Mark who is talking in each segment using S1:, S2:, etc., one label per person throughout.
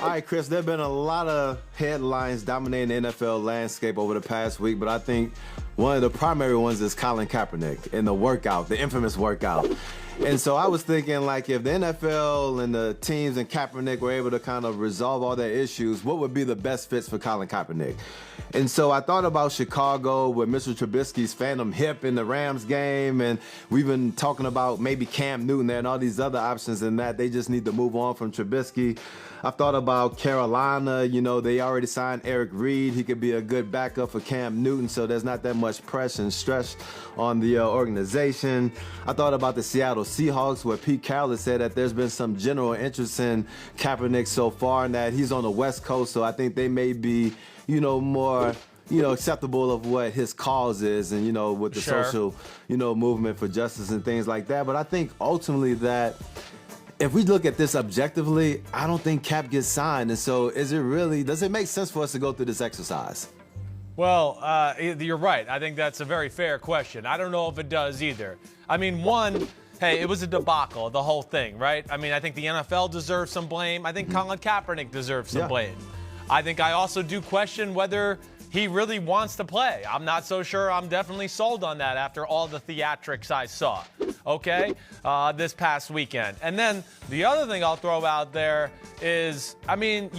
S1: All right, Chris, there have been a lot of headlines dominating the NFL landscape over the past week, but I think one of the primary ones is Colin Kaepernick in the workout, the infamous workout. And so I was thinking, like, if the NFL and the teams and Kaepernick were able to kind of resolve all their issues, what would be the best fits for Colin Kaepernick? And so I thought about Chicago with Mr. Trubisky's phantom hip in the Rams game, and we've been talking about maybe Cam Newton there and all these other options and that. They just need to move on from Trubisky. I've thought about Carolina. You know, they already signed Eric Reed. He could be a good backup for Cam Newton, so there's not that much pressure and stress on the organization. I thought about the Seattle Seahawks, where Pete Carroll has said that there's been some general interest in Kaepernick so far, and that he's on the West Coast, so I think they may be, more acceptable of what his cause is, and with the social movement for justice and things like that. But I think ultimately that if we look at this objectively, I don't think Cap gets signed. And so does it make sense for us to go through this exercise?
S2: Well, you're right. I think that's a very fair question. I don't know if it does either. I mean, hey, it was a debacle, the whole thing, right? I mean, I think the NFL deserves some blame. I think Colin Kaepernick deserves some blame. I think I also do question whether he really wants to play. I'm not so sure I'm definitely sold on that after all the theatrics I saw, this past weekend. And then the other thing I'll throw out there is, I mean,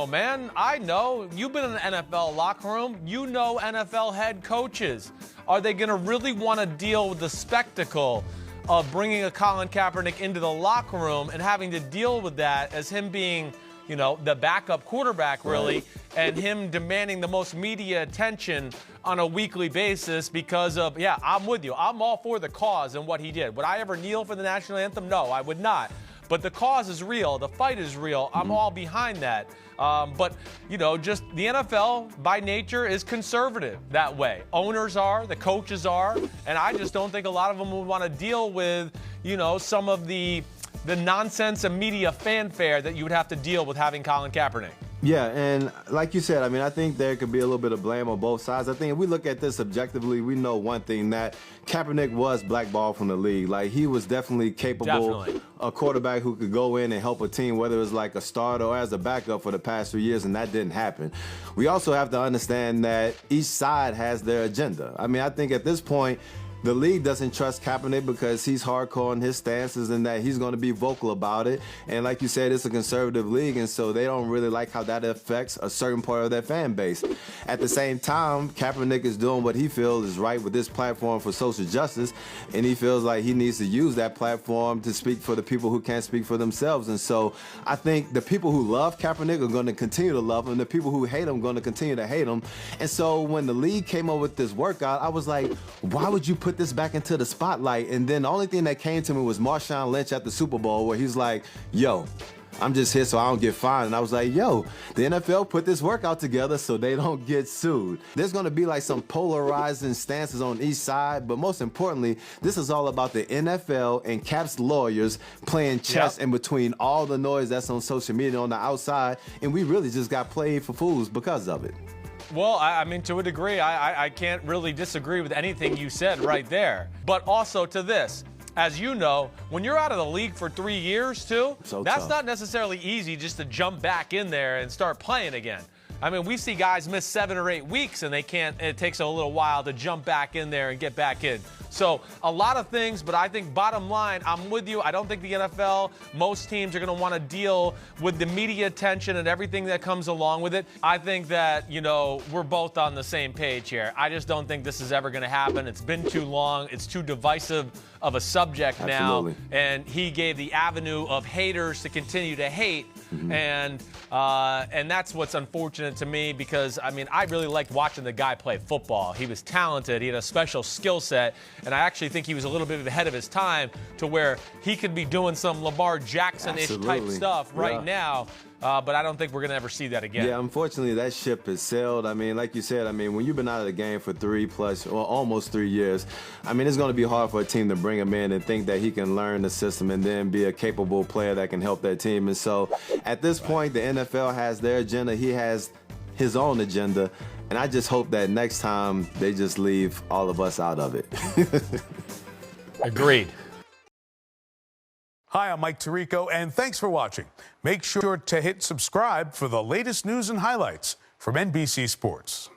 S2: man, I know. You've been in the NFL locker room. You know NFL head coaches. Are they going to really want to deal with the spectacle of bringing a Colin Kaepernick into the locker room and having to deal with that as him being the backup quarterback, really, and him demanding the most media attention on a weekly basis because of, I'm with you. I'm all for the cause and what he did. Would I ever kneel for the national anthem? No, I would not. But the cause is real. The fight is real. I'm all behind that. But just the NFL by nature is conservative that way. Owners are, the coaches are, and I just don't think a lot of them would want to deal with, some of the nonsense and media fanfare that you would have to deal with having Colin Kaepernick.
S1: Yeah, and like you said, I mean, I think there could be a little bit of blame on both sides. I think if we look at this objectively, we know one thing, that Kaepernick was blackballed from the league. Like, he was definitely capable, a quarterback who could go in and help a team, whether it was like a starter or as a backup for the past 3 years, and that didn't happen. We also have to understand that each side has their agenda. I mean, I think at this point, the league doesn't trust Kaepernick because he's hardcore in his stances and that he's going to be vocal about it. And like you said, it's a conservative league, and so they don't really like how that affects a certain part of their fan base. At the same time, Kaepernick is doing what he feels is right with this platform for social justice, and he feels like he needs to use that platform to speak for the people who can't speak for themselves. And so I think the people who love Kaepernick are going to continue to love him. The people who hate him are going to continue to hate him. And so when the league came up with this workout, I was like, why would you put this back into the spotlight? And then the only thing that came to me was Marshawn Lynch at the Super Bowl, where he's like, yo, I'm just here so I don't get fined. And I was like, yo, the NFL put this workout together so they don't get sued. There's going to be like some polarizing stances on each side, but most importantly, this is all about the NFL and Cap's lawyers playing chess in between all the noise that's on social media on the outside, and we really just got played for fools because of it.
S2: Well, I mean, to a degree, I can't really disagree with anything you said right there. But also to this, as you know, when you're out of the league for 3 years, too, that's not necessarily easy just to jump back in there and start playing again. I mean, we see guys miss 7 or 8 weeks and it takes a little while to jump back in there and get back in. So a lot of things, but I think bottom line, I'm with you. I don't think the NFL, most teams are going to want to deal with the media attention and everything that comes along with it. I think that, we're both on the same page here. I just don't think this is ever going to happen. It's been too long. It's too divisive of a subject now. And he gave the avenue of haters to continue to hate. And that's what's unfortunate to me, because, I mean, I really liked watching the guy play football. He was talented. He had a special skill set. And I actually think he was a little bit ahead of his time to where he could be doing some Lamar Jackson-ish type stuff right now. But I don't think we're going to ever see that again.
S1: Yeah, unfortunately, that ship has sailed. I mean, like you said, I mean, when you've been out of the game for 3+ or almost 3 years, I mean, it's going to be hard for a team to bring him in and think that he can learn the system and then be a capable player that can help that team. And so at this point, the NFL has their agenda. He has his own agenda. And I just hope that next time they just leave all of us out of it.
S2: Agreed.
S3: Hi, I'm Mike Tirico, and thanks for watching. Make sure to hit subscribe for the latest news and highlights from NBC Sports.